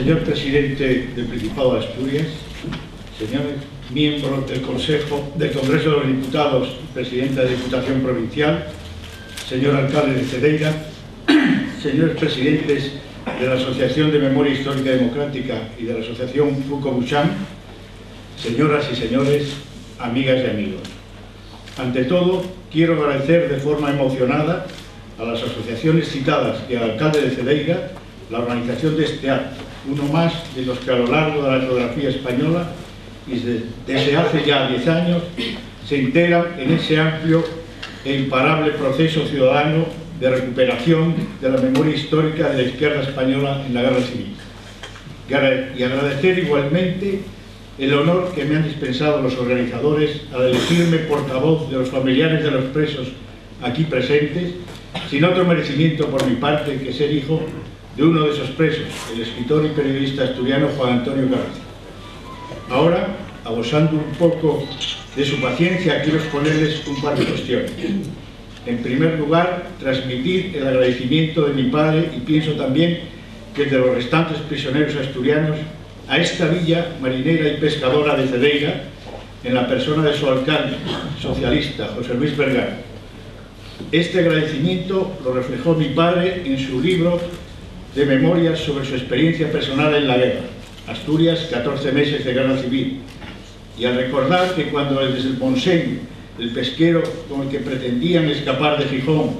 Señor Presidente del Principado de Asturias, señores miembros del Congreso de los Diputados y Presidenta de Diputación Provincial, señor Alcalde de Cedeira, señores Presidentes de la Asociación de Memoria Histórica Democrática y de la Asociación Foucault-Buchan, señoras y señores, amigas y amigos. Ante todo, quiero agradecer de forma emocionada a las asociaciones citadas y al alcalde de Cedeira la organización de este acto, uno más de los que a lo largo de la geografía española y desde hace ya 10 años se integran en ese amplio e imparable proceso ciudadano de recuperación de la memoria histórica de la izquierda española en la Guerra Civil. Y agradecer igualmente el honor que me han dispensado los organizadores al elegirme portavoz de los familiares de los presos aquí presentes, sin otro merecimiento por mi parte que ser hijo de uno de esos presos, el escritor y periodista asturiano Juan Antonio Carranza. Ahora, abusando un poco de su paciencia, quiero exponerles un par de cuestiones. En primer lugar, transmitir el agradecimiento de mi padre y pienso también que el de los restantes prisioneros asturianos a esta villa marinera y pescadora de Cedeira, en la persona de su alcalde socialista, José Luis Vergara. Este agradecimiento lo reflejó mi padre en su libro de memorias sobre su experiencia personal en la guerra, Asturias, 14 meses de guerra civil. Y al recordar que cuando desde el Montseny, el pesquero con el que pretendían escapar de Gijón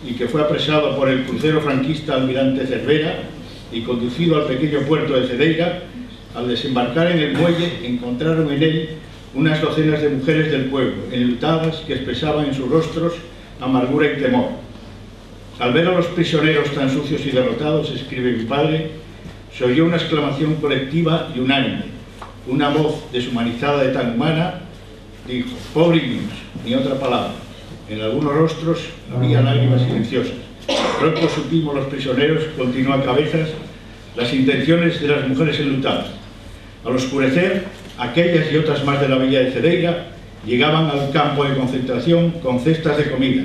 y que fue apresado por el crucero franquista Almirante Cervera y conducido al pequeño puerto de Cedeira, al desembarcar en el muelle encontraron en él unas docenas de mujeres del pueblo, enlutadas, que expresaban en sus rostros amargura y temor. Al ver a los prisioneros tan sucios y derrotados, escribe mi padre, se oyó una exclamación colectiva y unánime. Una voz deshumanizada de tan humana dijo: «Pobre niños», ni otra palabra. En algunos rostros había lágrimas silenciosas. Pronto supimos los prisioneros, continúa Cabezas, las intenciones de las mujeres enlutadas. Al oscurecer, aquellas y otras más de la villa de Cedeira llegaban al campo de concentración con cestas de comida.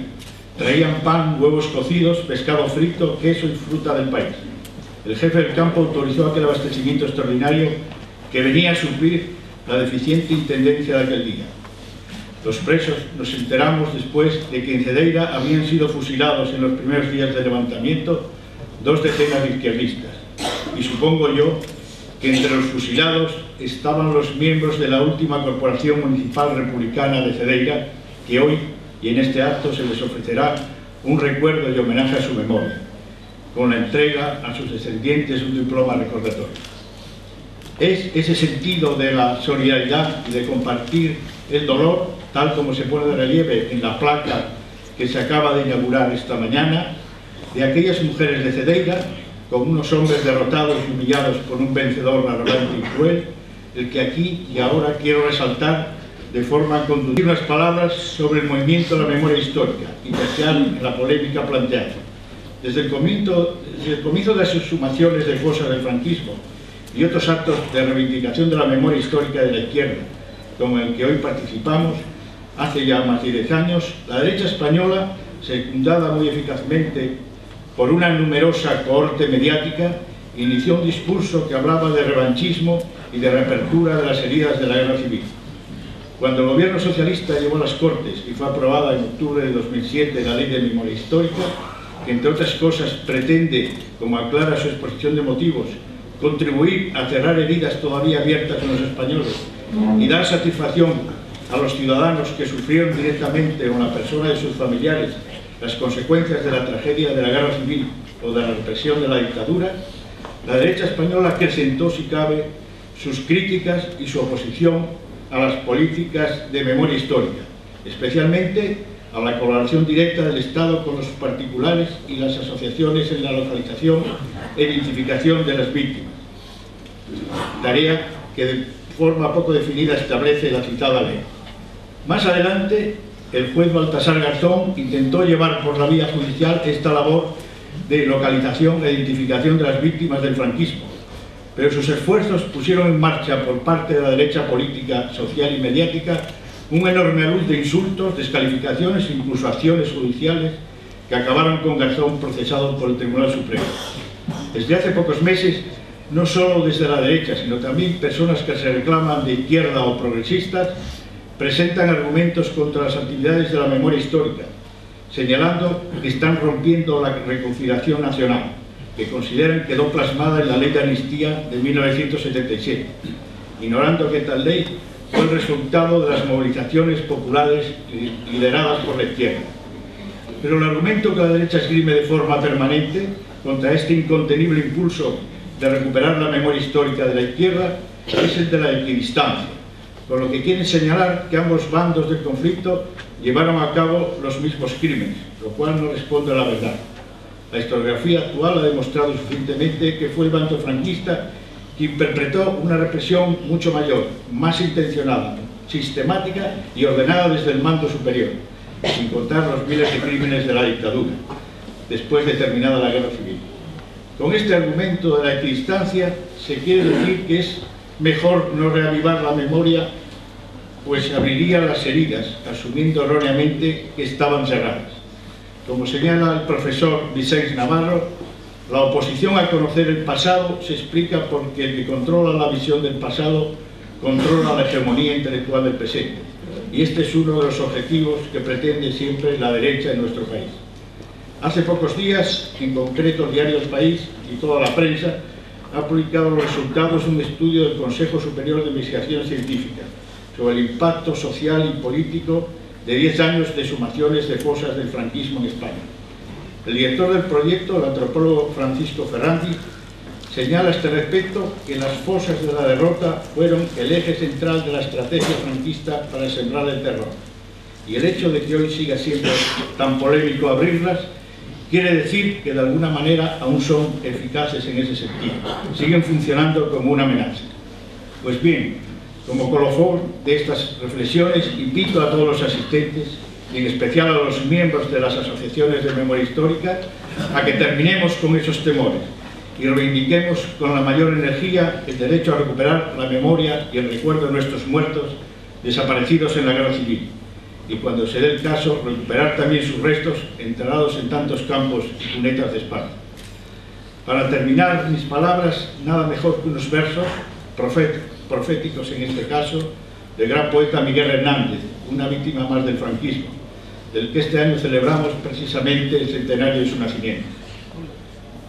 Traían pan, huevos cocidos, pescado frito, queso y fruta del país. El jefe del campo autorizó aquel abastecimiento extraordinario que venía a suplir la deficiente intendencia de aquel día. Los presos nos enteramos después de que en Cedeira habían sido fusilados en los primeros días del levantamiento 2 decenas de izquierdistas. Y supongo yo que entre los fusilados estaban los miembros de la última corporación municipal republicana de Cedeira, que hoy y en este acto se les ofrecerá un recuerdo y homenaje a su memoria, con la entrega a sus descendientes de un diploma recordatorio. Es ese sentido de la solidaridad y de compartir el dolor, tal como se pone de relieve en la placa que se acaba de inaugurar esta mañana, de aquellas mujeres de Cedeira, con unos hombres derrotados y humillados por un vencedor arrogante y cruel, el que aquí y ahora quiero resaltar de forma contundente unas palabras sobre el movimiento de la memoria histórica y terciar la polémica planteada. Desde el comienzo de las exhumaciones de fosas del franquismo y otros actos de reivindicación de la memoria histórica de la izquierda, como el que hoy participamos, hace ya más de 10 años, la derecha española, secundada muy eficazmente por una numerosa cohorte mediática, inició un discurso que hablaba de revanchismo y de reapertura de las heridas de la guerra civil. Cuando el gobierno socialista llegó a las Cortes y fue aprobada en octubre de 2007 la Ley de Memoria Histórica, que entre otras cosas pretende, como aclara su exposición de motivos, contribuir a cerrar heridas todavía abiertas en los españoles y dar satisfacción a los ciudadanos que sufrieron directamente con la persona de sus familiares las consecuencias de la tragedia de la guerra civil o de la represión de la dictadura, la derecha española acrecentó, si cabe, sus críticas y su oposición a las políticas de memoria histórica, especialmente a la colaboración directa del Estado con los particulares y las asociaciones en la localización e identificación de las víctimas, tarea que de forma poco definida establece la citada ley. Más adelante, el juez Baltasar Garzón intentó llevar por la vía judicial esta labor de localización e identificación de las víctimas del franquismo, pero sus esfuerzos pusieron en marcha por parte de la derecha política, social y mediática un enorme luz de insultos, descalificaciones e incluso acciones judiciales que acabaron con Garzón procesado por el Tribunal Supremo. Desde hace pocos meses no solo desde la derecha, sino también personas que se reclaman de izquierda o progresistas, presentan argumentos contra las actividades de la memoria histórica, señalando que están rompiendo la reconciliación nacional, que consideran quedó plasmada en la Ley de Amnistía de 1977, ignorando que tal ley fue el resultado de las movilizaciones populares lideradas por la izquierda. Pero el argumento que la derecha esgrime de forma permanente contra este incontenible impulso de recuperar la memoria histórica de la izquierda es el de la equidistancia, con lo que quieren señalar que ambos bandos del conflicto llevaron a cabo los mismos crímenes, lo cual no responde a la verdad. La historiografía actual ha demostrado suficientemente que fue el bando franquista quien perpetró una represión mucho mayor, más intencionada, sistemática y ordenada desde el mando superior, sin contar los miles de crímenes de la dictadura, después de terminada la guerra civil. Con este argumento de la equidistancia se quiere decir que es mejor no reavivar la memoria, pues abriría las heridas, asumiendo erróneamente que estaban cerradas. Como señala el profesor Vicente Navarro, la oposición a conocer el pasado se explica porque el que controla la visión del pasado controla la hegemonía intelectual del presente. Y este es uno de los objetivos que pretende siempre la derecha en nuestro país. Hace pocos días, en concreto el diario El País y toda la prensa, ha publicado los resultados de un estudio del Consejo Superior de Investigación Científica sobre el impacto social y político de 10 años de exhumaciones de fosas del franquismo en España. El director del proyecto, el antropólogo Francisco Ferrandi, señala a este respecto que las fosas de la derrota fueron el eje central de la estrategia franquista para sembrar el terror. Y el hecho de que hoy siga siendo tan polémico abrirlas quiere decir que de alguna manera aún son eficaces en ese sentido, siguen funcionando como una amenaza. Pues bien, como colofón de estas reflexiones, invito a todos los asistentes, y en especial a los miembros de las asociaciones de memoria histórica, a que terminemos con esos temores y reivindiquemos con la mayor energía el derecho a recuperar la memoria y el recuerdo de nuestros muertos desaparecidos en la guerra civil, y cuando se dé el caso, recuperar también sus restos enterrados en tantos campos y cunetas de España. Para terminar mis palabras, nada mejor que unos versos proféticos en este caso, del gran poeta Miguel Hernández, una víctima más del franquismo, del que este año celebramos precisamente el centenario de su nacimiento.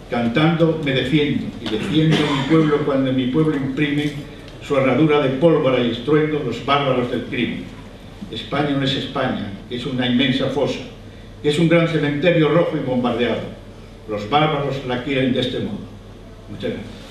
Cantando me defiendo, y defiendo a mi pueblo cuando en mi pueblo imprimen su herradura de pólvora y estruendo los bárbaros del crimen. España no es España, que es una inmensa fosa, que es un gran cementerio rojo y bombardeado. Los bárbaros la quieren de este modo. Muchas gracias.